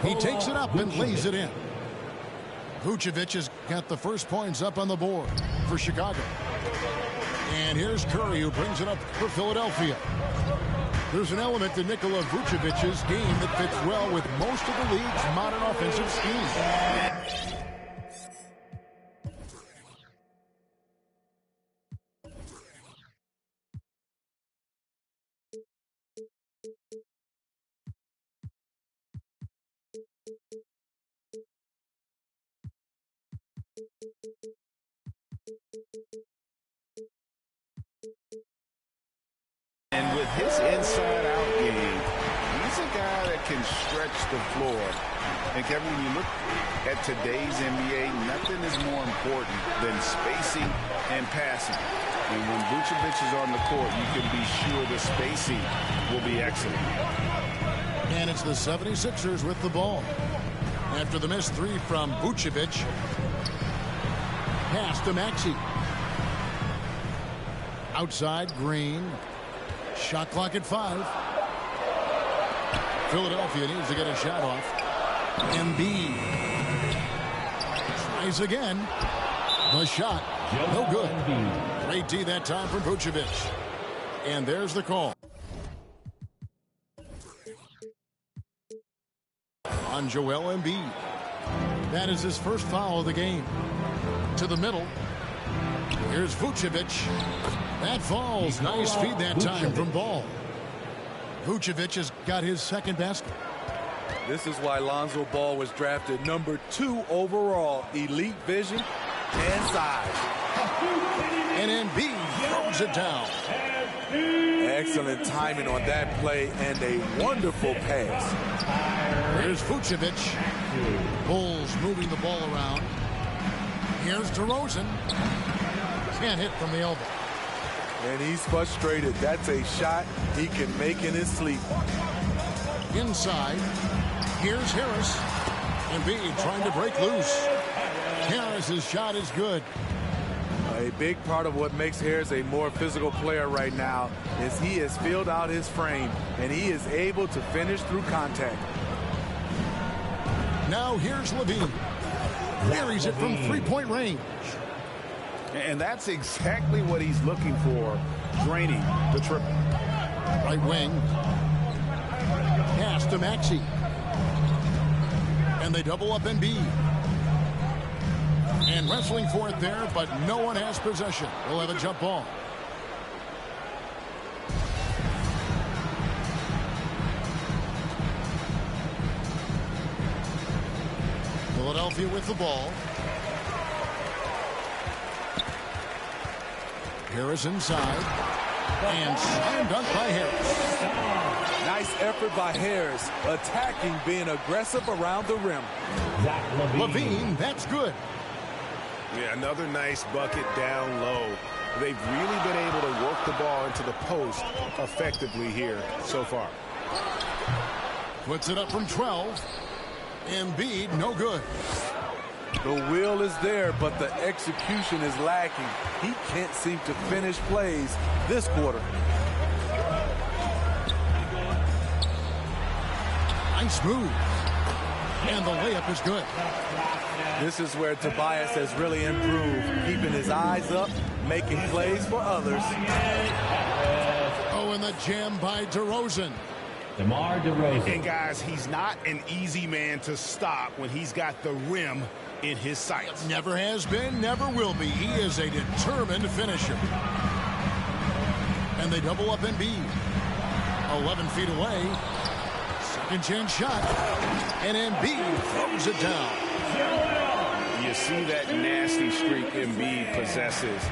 He takes it up and lays it in. Vucevic has got the first points up on the board for Chicago. And here's Curry, who brings it up for Philadelphia. There's an element to Nikola Vucevic's game that fits well with most of the league's modern offensive schemes. And with his inside-out game, he's a guy that can stretch the floor. And Kevin, when you look at today's NBA, nothing is more important than spacing and passing. And when Vucevic is on the court, you can be sure the spacing will be excellent. And it's the 76ers with the ball. After the missed three from Vucevic, pass to Maxey. Outside, Green. Shot clock at 5. Philadelphia needs to get a shot off. Embiid tries again. The shot, no good. Great D that time from Vucevic. And there's the call. On Joel Embiid. That is his first foul of the game. To the middle. Here's Vucevic. That falls. Nice feed that time from Ball. Vucevic has got his second basket. This is why Lonzo Ball was drafted #2 overall. Elite vision and size. And Embiid throws it down. Excellent timing on that play and a wonderful pass. Here's Vucevic. Bulls moving the ball around. Here's DeRozan. Can't hit from the elbow. And he's frustrated. That's a shot he can make in his sleep. Inside. Here's Harris. Embiid trying to break loose. Harris's shot is good. A big part of what makes Harris a more physical player right now is he has filled out his frame, and he is able to finish through contact. Now here's Levine. Buries it from three-point range. And that's exactly what he's looking for, draining the triple. Right wing. Pass to Maxey. And they double up Embiid. And wrestling for it there, but no one has possession. We'll have a jump ball. Philadelphia with the ball. Harris inside. And slam dunk by Harris. Nice effort by Harris, attacking, being aggressive around the rim. Levine, that's good. Yeah, another nice bucket down low. They've really been able to work the ball into the post effectively here so far. Puts it up from 12. Embiid, no good. The will is there, but the execution is lacking. He can't seem to finish plays this quarter. Nice move. And the layup is good. This is where Tobias has really improved, keeping his eyes up, making plays for others. Oh, and the jam by DeRozan. DeMar DeRozan. And guys, he's not an easy man to stop when he's got the rim in his sights. Never has been, never will be. He is a determined finisher. And they double up Embiid. 11 feet away. Second chance shot. And Embiid throws it down. You see that nasty streak Embiid possesses.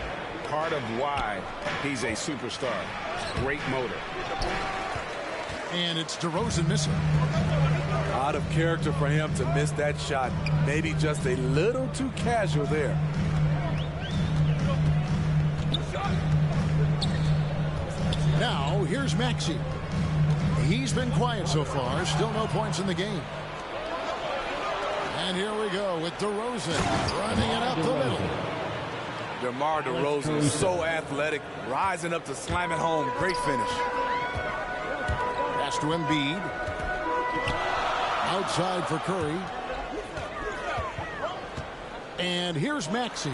Part of why he's a superstar. Great motor. And it's DeRozan missing. Out of character for him to miss that shot. Maybe just a little too casual there. Now, here's Maxey. He's been quiet so far. Still no points in the game. And here we go with DeRozan running it up the middle. DeMar DeRozan is so athletic, rising up to slam it home. Great finish. Pass to Embiid. Outside for Curry. And here's Maxey.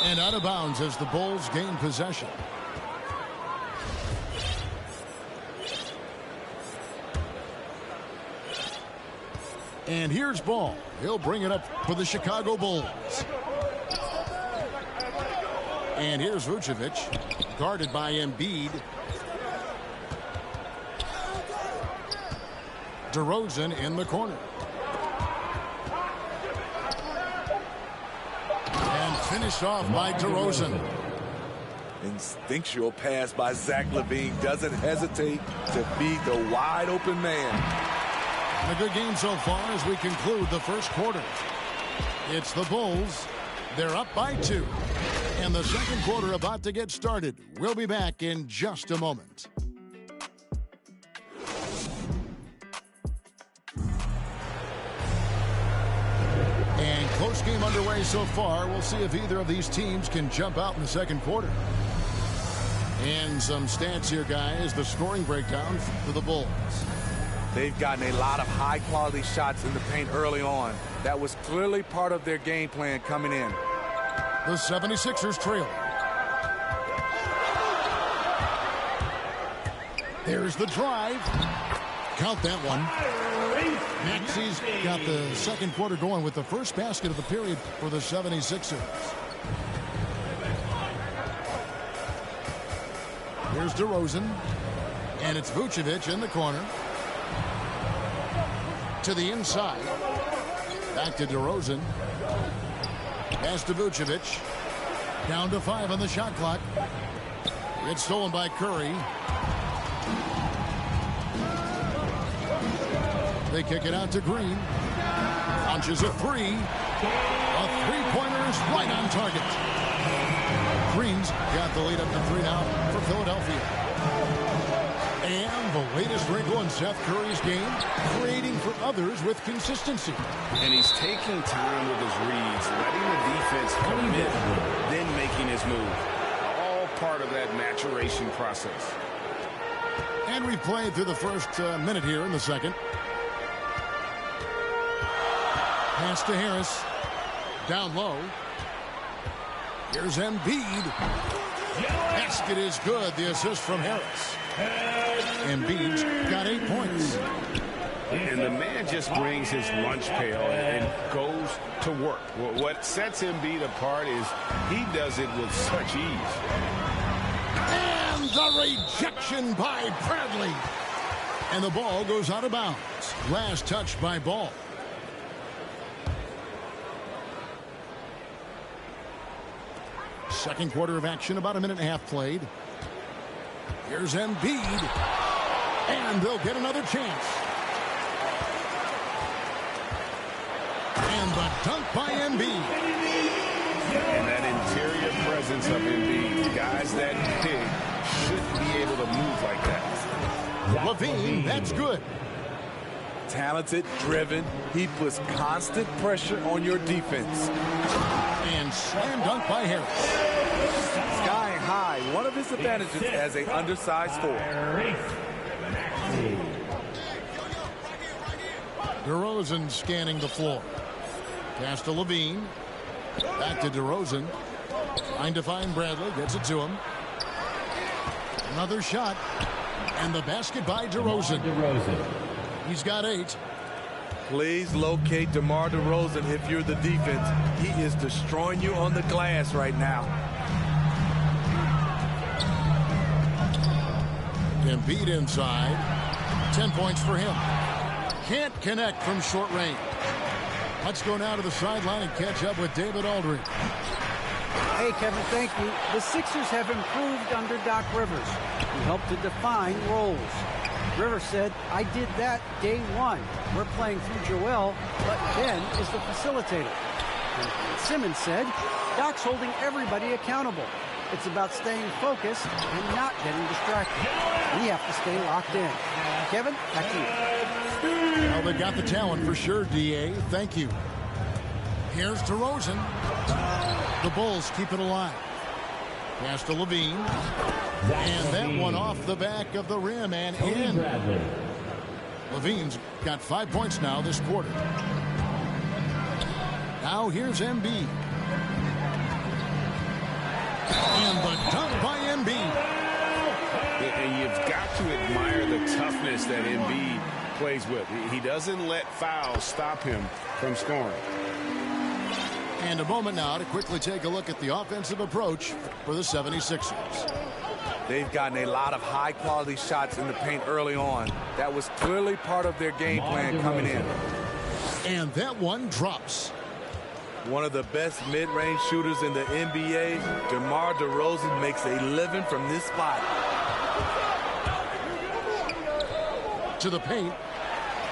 And out of bounds as the Bulls gain possession. And here's Ball. He'll bring it up for the Chicago Bulls. And here's Vucevic, guarded by Embiid. DeRozan in the corner. And finished off by DeRozan. Instinctual pass by Zach LaVine. Doesn't hesitate to feed the wide open man. A good game so far as we conclude the first quarter. It's the Bulls. They're up by 2. And the second quarter about to get started. We'll be back in just a moment. And close game underway so far. We'll see if either of these teams can jump out in the second quarter. And some stats here, guys. The scoring breakdown for the Bulls. They've gotten a lot of high-quality shots in the paint early on. That was clearly part of their game plan coming in. The 76ers trail. There's the drive. Count that one. Maxey's got the second quarter going with the first basket of the period for the 76ers. Here's DeRozan. And it's Vucevic in the corner. To the inside. Back to DeRozan. Pass to Vucevic. Down to 5 on the shot clock. It's stolen by Curry. They kick it out to Green. Launches a 3. A three-pointer is right on target. Green's got the lead up to 3 now for Philadelphia. And the latest wrinkle in Seth Curry's game, creating for others with consistency. And he's taking time with his reads, letting the defense commit, then making his move. All part of that maturation process. And we played through the first minute here in the second. Pass to Harris. Down low. Here's Embiid. Basket is good. The assist from Harris. Embiid's got 8 points. And the man just brings his lunch pail and goes to work. What sets Embiid apart is he does it with such ease. And the rejection by Bradley. And the ball goes out of bounds. Last touch by Ball. Second quarter of action, about a minute and a half played. Here's Embiid. And they'll get another chance. And the dunk by Embiid. And that interior presence of Embiid. Guys that big shouldn't be able to move like that. LaVine, that's good. Talented, driven. He puts constant pressure on your defense. And slam dunk by Harris. Sky high, one of his advantages as an undersized forward. DeRozan scanning the floor. Pass to LaVine. Back to DeRozan. Trying to find Bradley. Gets it to him. Another shot. And the basket by DeRozan. He's got 8. Please locate DeMar DeRozan if you're the defense. He is destroying you on the glass right now. Embiid inside. 10 points for him. Can't connect from short range. Let's go now to the sideline and catch up with David Aldridge. Hey, Kevin, thank you. The Sixers have improved under Doc Rivers. He helped to define roles. Rivers said, I did that day one. We're playing through Joel, but Ben is the facilitator. And Simmons said, Doc's holding everybody accountable. It's about staying focused and not getting distracted. We have to stay locked in. Kevin, back to you. Well, they got the talent for sure, D.A. Thank you. Here's DeRozan. The Bulls keep it alive. Pass to LaVine. And that one off the back of the rim and in. Levine's got 5 points now this quarter. Now here's Embiid. And the dunk by Embiid. And you've got to admire the toughness that Embiid plays with. He doesn't let fouls stop him from scoring. And a moment now to quickly take a look at the offensive approach for the 76ers. They've gotten a lot of high-quality shots in the paint early on. That was clearly part of their game plan coming in. And that one drops. One of the best mid-range shooters in the NBA, DeMar DeRozan makes a living from this spot. To the paint.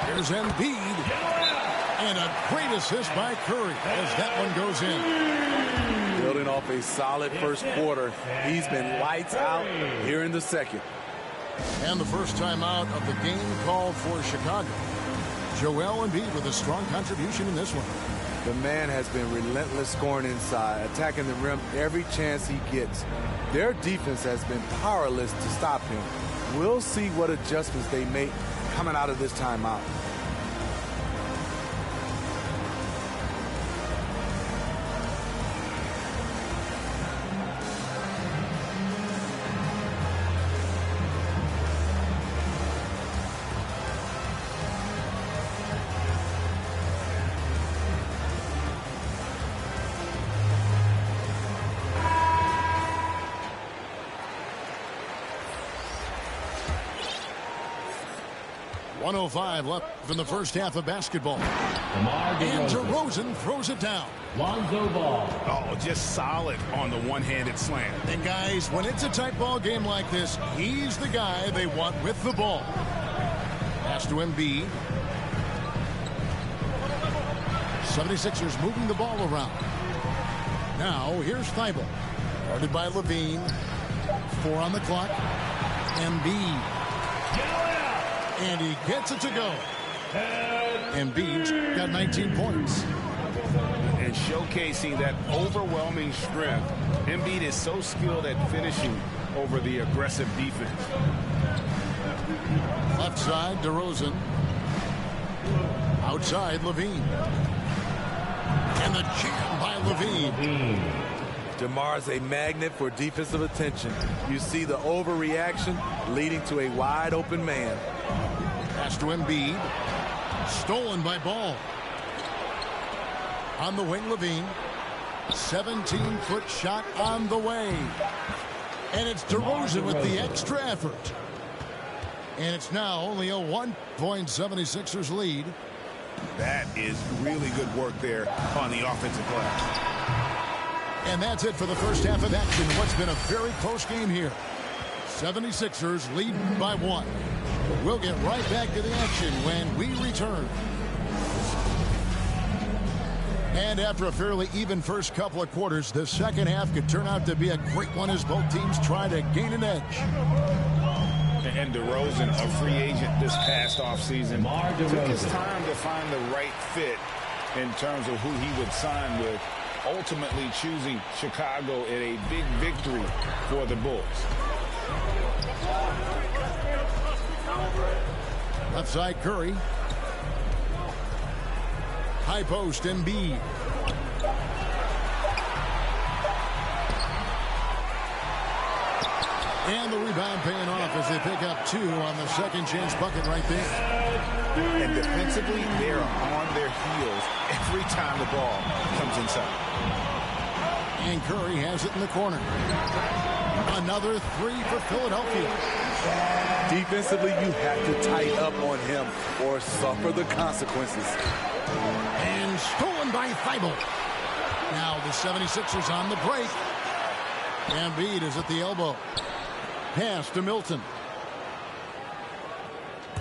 Here's Embiid. And a great assist by Curry as that one goes in. Building off a solid first quarter, he's been lights out here in the second. And the first time out of the game called for Chicago. Joel Embiid with a strong contribution in this one. The man has been relentless scoring inside, attacking the rim every chance he gets. Their defense has been powerless to stop him. We'll see what adjustments they make coming out of this timeout. .105 left in the first half of basketball. And DeRozan throws it down. Lonzo Ball. Oh, just solid on the one-handed slam. And guys, when it's a tight ball game like this, he's the guy they want with the ball. Pass to Embiid. 76ers moving the ball around. Now here's Thibault. Guarded by Levine. 4 on the clock. Embiid. And he gets it to go. Embiid's got 19 points. And showcasing that overwhelming strength. Embiid is so skilled at finishing over the aggressive defense. Left side, DeRozan. Outside, Levine. And the jam by Levine. DeMar's a magnet for defensive attention. You see the overreaction leading to a wide open man. Pass to Embiid. Stolen by Ball. On the wing, Levine. 17-foot shot on the way. And it's DeRozan with the extra effort. And it's now only a 1-point 76ers lead. That is really good work there on the offensive glass. And that's it for the first half of action. What's been a very close game here. 76ers lead by 1. We'll get right back to the action when we return. And after a fairly even first couple of quarters, the second half could turn out to be a great one as both teams try to gain an edge. And DeRozan, a free agent this past offseason, took his time to find the right fit in terms of who he would sign with, ultimately choosing Chicago in a big victory for the Bulls. Left side, Curry. High post, Embiid. And the rebound paying off as they pick up 2 on the second chance bucket right there. And defensively, they're on their heels every time the ball comes inside. And Curry has it in the corner. Another 3 for Philadelphia. Defensively, you have to tighten up on him or suffer the consequences. And stolen by Thibault. Now the 76ers on the break. Embiid is at the elbow. Pass to Milton.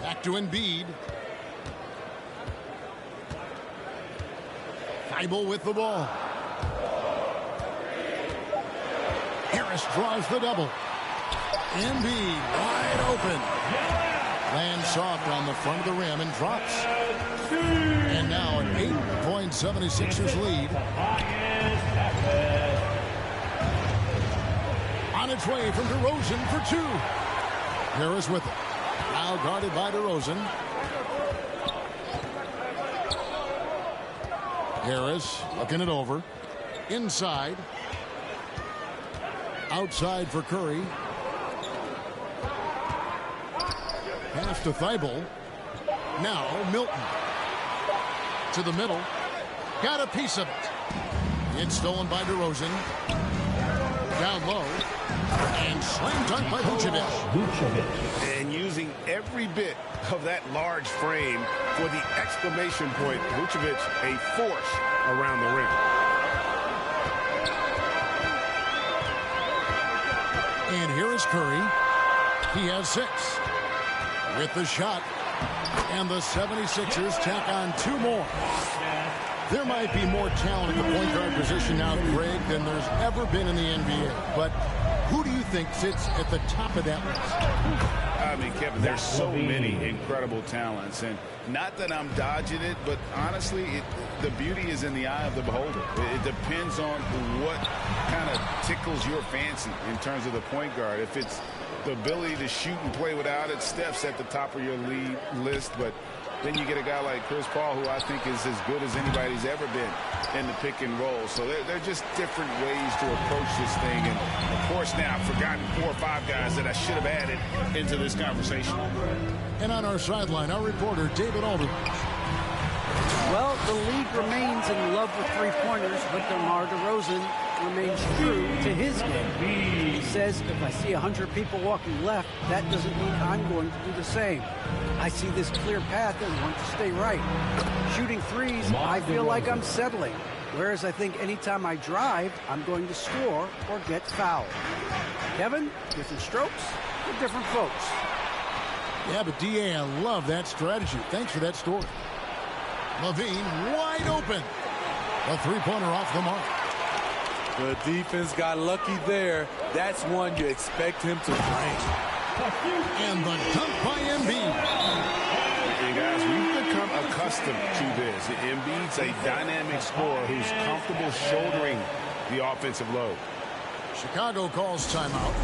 Back to Embiid. Thibault with the ball. Harris draws the double. Embiid wide open. Lands soft on the front of the rim and drops. And now an 8-point 76ers lead. On its way from DeRozan for 2. Harris with it. Now guarded by DeRozan. Harris looking it over. Inside. Outside for Curry. Pass to Thibault. Now Milton. To the middle. Got a piece of it. It's stolen by DeRozan. Down low. And slam dunk by Vucevic. And using every bit of that large frame for the exclamation point. Vucevic, a force around the rim. And here is Curry. He has 6. With the shot. And the 76ers tack on 2 more. There might be more talent at the point guard position now, Greg, than there's ever been in the NBA. But who do you think sits at the top of that list? I mean, Kevin, there's so many incredible talents. And not that I'm dodging it, but honestly, the beauty is in the eye of the beholder. It depends on what kind of tickles your fancy in terms of the point guard. If it's the ability to shoot and play without it, Steph's at the top of your lead list. But then you get a guy like Chris Paul, who I think is as good as anybody's ever been in the pick and roll. So they're just different ways to approach this thing. And, of course, now I've forgotten 4 or 5 guys that I should have added into this conversation. And on our sideline, our reporter, David Aldridge. Well, the league remains in love with three-pointers, but DeMar DeRozan remains true to his game. He says, if I see 100 people walking left, that doesn't mean I'm going to do the same. I see this clear path and want to stay right. Shooting threes, I feel like I'm settling. Whereas I think anytime I drive, I'm going to score or get fouled. Kevin, different strokes for different folks. Yeah, but D.A., I love that strategy. Thanks for that story. Levine wide open. A three-pointer off the mark. The defense got lucky there. That's one you expect him to drain. And the dunk by Embiid. And guys, we've become accustomed to this. Embiid's a dynamic scorer who's comfortable shouldering the offensive load. Chicago calls timeout.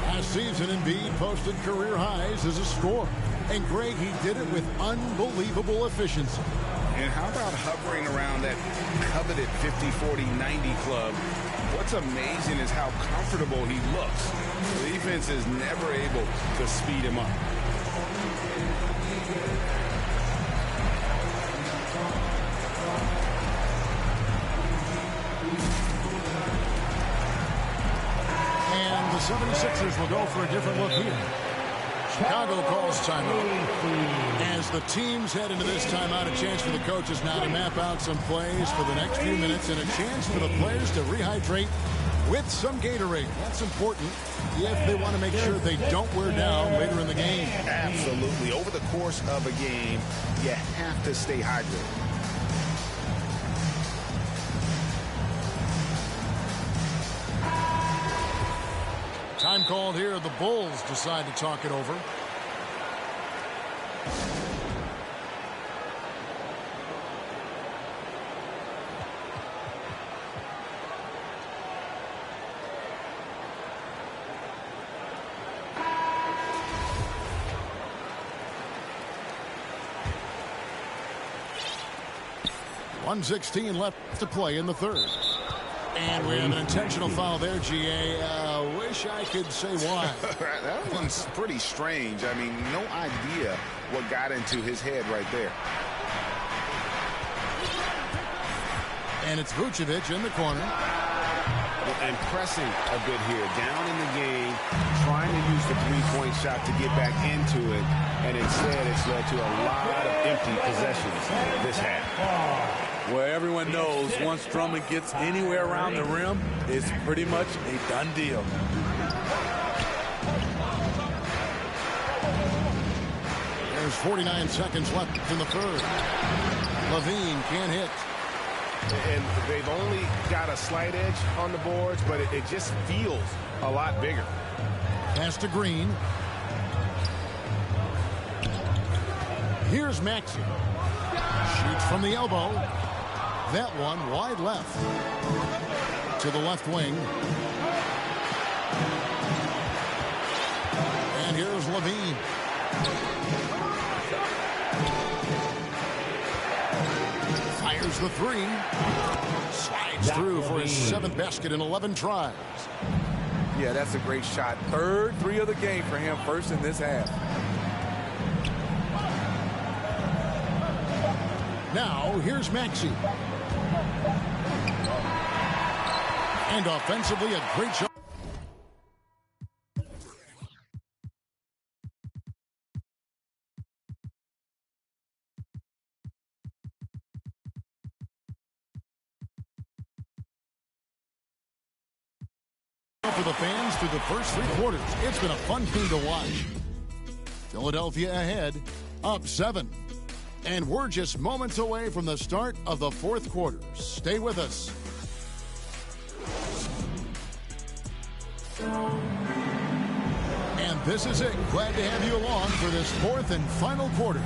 Last season, Embiid posted career highs as a scorer. And Greg, he did it with unbelievable efficiency. And how about hovering around that coveted 50-40-90 club? What's amazing is how comfortable he looks. The defense is never able to speed him up. And the 76ers will go for a different look here. Chicago calls timeout. As the teams head into this timeout, a chance for the coaches now to map out some plays for the next few minutes and a chance for the players to rehydrate with some Gatorade. That's important if they want to make sure they don't wear down later in the game. Absolutely. Over the course of a game, you have to stay hydrated. Time called here. The Bulls decide to talk it over. .116 left to play in the third. And we have an intentional foul there, G.A. Wish I could say why. That one's pretty strange. I mean, no idea what got into his head right there. And it's Vucevic in the corner. And pressing a bit here. Down in the game, trying to use the three-point shot to get back into it. And instead, it's led to a lot of empty possessions this half. Where everyone knows once Drummond gets anywhere around the rim, it's pretty much a done deal. There's 49 seconds left in the third. Levine can't hit. And they've only got a slight edge on the boards, but it just feels a lot bigger. Pass to Green. Here's Maxey. Shoots from the elbow. That one wide left. To the left wing. And here's Levine. Fires the three. Slides through for his 7th basket in 11 tries. Yeah, that's a great shot. 3rd three of the game for him, first in this half. Now, here's Maxey. And offensively, a great shot. For the fans through the first 3 quarters. It's been a fun game to watch. Philadelphia ahead, up 7. And we're just moments away from the start of the 4th quarter. Stay with us. And this is it. Glad to have you along for this 4th and final quarter.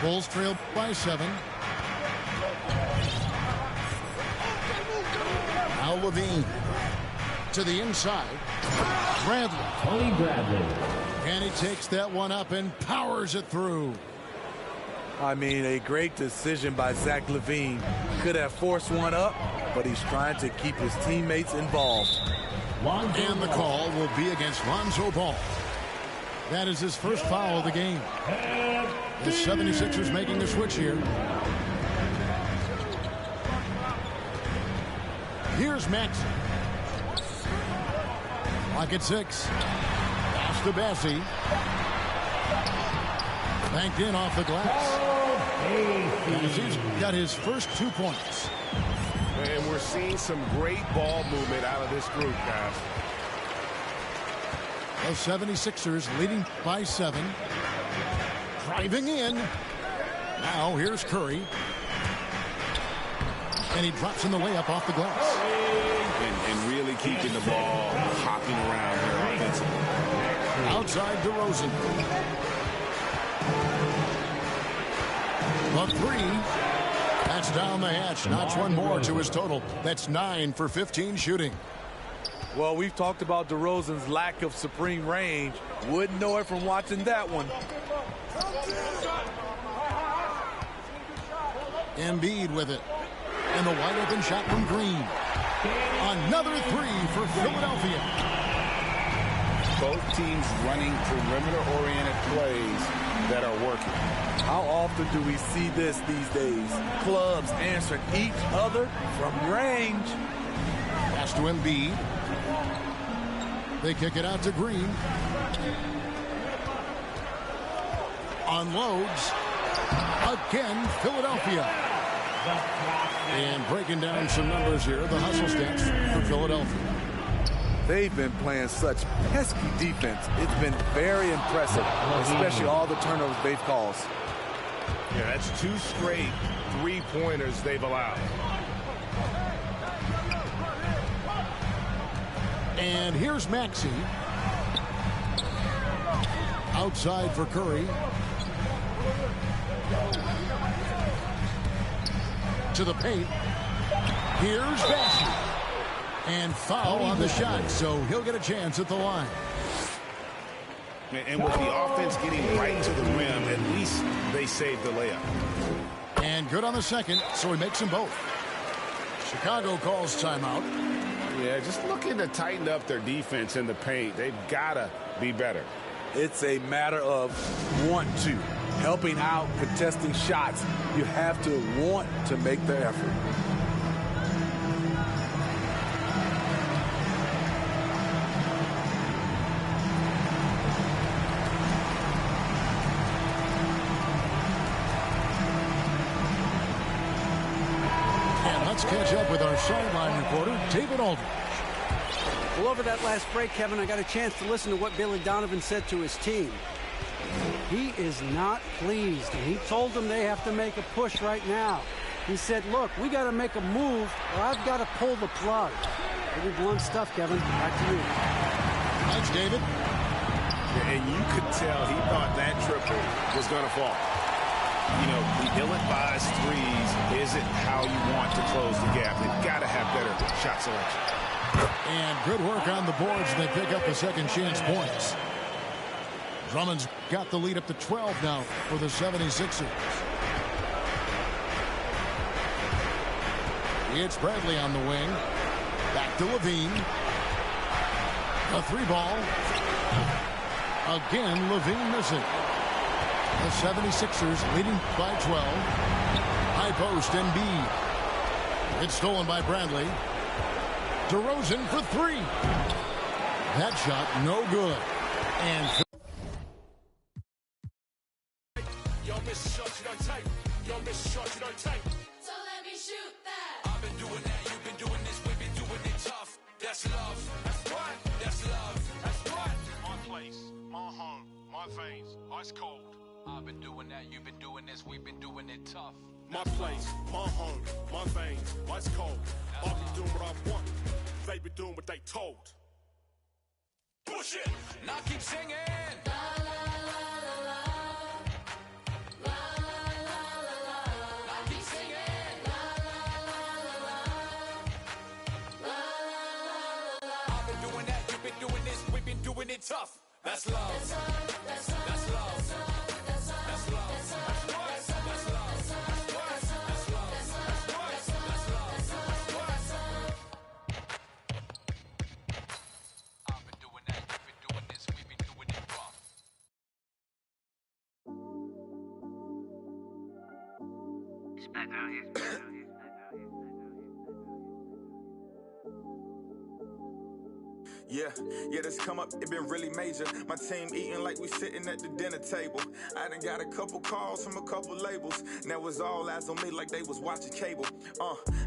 Bulls trail by 7. Now Levine to the inside. Bradley. Tony Bradley. And he takes that one up and powers it through. I mean, a great decision by Zach LaVine. Could have forced one up, but he's trying to keep his teammates involved. And the call will be against Lonzo Ball. That is his first foul of the game. The 76ers making the switch here. Here's Maxey. Lock at 6. Pass to Bessie. Banked in off the glass. He's got his first 2 points. And we're seeing some great ball movement out of this group, guys. The 76ers leading by 7. Driving in. Now here's Curry. And he drops in the layup off the glass. And really keeping the ball hopping around here offensively. Outside DeRozan. The 3. That's down the hatch. Knocks one more to his total. That's 9 for 15 shooting. Well, we've talked about DeRozan's lack of supreme range. Wouldn't know it from watching that one. Embiid with it. And the wide open shot from Green. Another 3 for Philadelphia. Both teams running perimeter-oriented plays that are working. How often do we see this these days? Clubs answering each other from range. Pass to Embiid. They kick it out to Green. Unloads. Again, Philadelphia. And breaking down some numbers here, the hustle stats for Philadelphia. They've been playing such pesky defense. It's been very impressive, especially all the turnovers they've caused. Yeah, that's 2 straight 3-pointers they've allowed. And here's Maxey. Outside for Curry. To the paint. Here's Bessie. And foul on the shot, so he'll get a chance at the line. And with the offense getting right to the rim, at least they saved the layup. And good on the second, so he makes them both. Chicago calls timeout. Yeah, just looking to tighten up their defense in the paint. They've got to be better. It's a matter of want to. Helping out, contesting shots. You have to want to make the effort. And let's catch up with our sideline reporter, David Aldridge. Well, over that last break, Kevin, I got a chance to listen to what Billy Donovan said to his team. He is not pleased, and he told them they have to make a push right now. He said, look, we got to make a move, or I've got to pull the plug. Pretty blunt stuff, Kevin. Back to you. Thanks, David. And you could tell he thought that triple was going to fall. You know, the ill-advised threes isn't how you want to close the gap. They've got to have better shot selection. And good work on the boards, and they pick up the second chance points. Drummond's got the lead up to 12 now for the 76ers. It's Bradley on the wing. Back to Levine. A 3-ball. Again, Levine missing. The 76ers leading by 12. High post and Embiid. It's stolen by Bradley. DeRozan for 3. That shot no good. And yo, miss short, you don't take. Yo, miss short, you don't take. So let me shoot that. I've been doing that, you've been doing this, we've been doing it tough. That's love. That's what? That's love. That's what? My place, my home, my veins, ice cold. I've been doing that, you've been doing this, we've been doing it tough. My place, my home, my veins, ice cold. I've been doing what I want. They been doing what they told. Push it! Now keep singing! La la la la la. La la la la la. Now keep singing! La la la la la. La la la la. I've been doing that, you've been doing this, we've been doing it tough. That's love. That's love. That's love. That's love. That's love. That's love. That's love. That's what? That's love. That's love. That's love. That's what? That's love. That's love. That's love. That's what? That's love. That's love. That's love. That's what? That's love. I've been doing that, you've been doing this, we've been doing it rough. Yeah, this come up, it been really major. My team eating like we sitting at the dinner table. I done got a couple calls from a couple labels. Now it's all eyes on me like they was watching cable.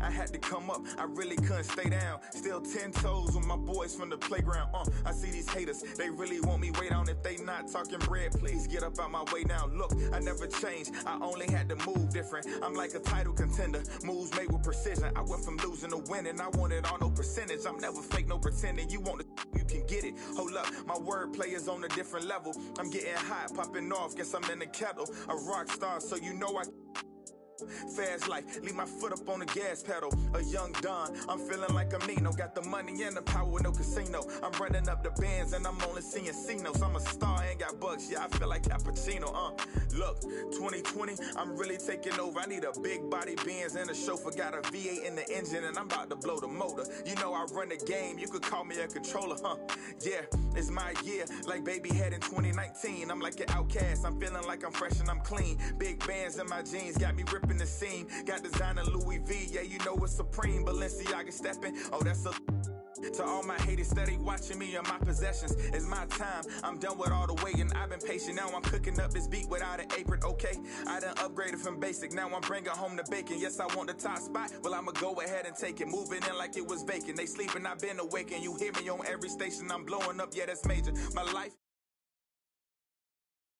I had to come up, I really couldn't stay down. Still 10 toes with my boys from the playground. I see these haters, they really want me way down. If they not talking bread, please get up out my way now. Look, I never changed, I only had to move different. I'm like a title contender, moves made with precision. I went from losing to winning, I want it all, no percentage. I'm never fake, no pretending. You want to, you can get it. Hold up, my wordplay is on a different level. I'm getting hot, popping off, guess I'm in the kettle. A rock star, so you know I fast life, leave my foot up on the gas pedal. A young Don, I'm feeling like I'm Nino. Got the money and the power, no casino. I'm running up the bands and I'm only seeing C-notes. I'm a star, ain't got bucks, yeah, I feel like Cappuccino. Look, 2020, I'm really taking over. I need a big body Benz and a chauffeur. Got a V8 in the engine and I'm about to blow the motor. You know I run the game, you could call me a controller, Yeah, it's my year, like baby had in 2019. I'm like an outcast, I'm feeling like I'm fresh and I'm clean. Big bands in my jeans, got me ripping the seam. Got designer Louis V, yeah, you know it's supreme. Balenciaga stepping, oh that's a... To all my haters steady watching me and my possessions, it's my time, I'm done with all the waiting. I've been patient, now I'm cooking up this beat without an apron, okay? I done upgraded from basic, now I'm bringing home the bacon. Yes, I want the top spot, well I'ma go ahead and take it. Moving in like it was vacant, they sleeping, I've been awakened. You hear me on every station, I'm blowing up, yeah that's major. My life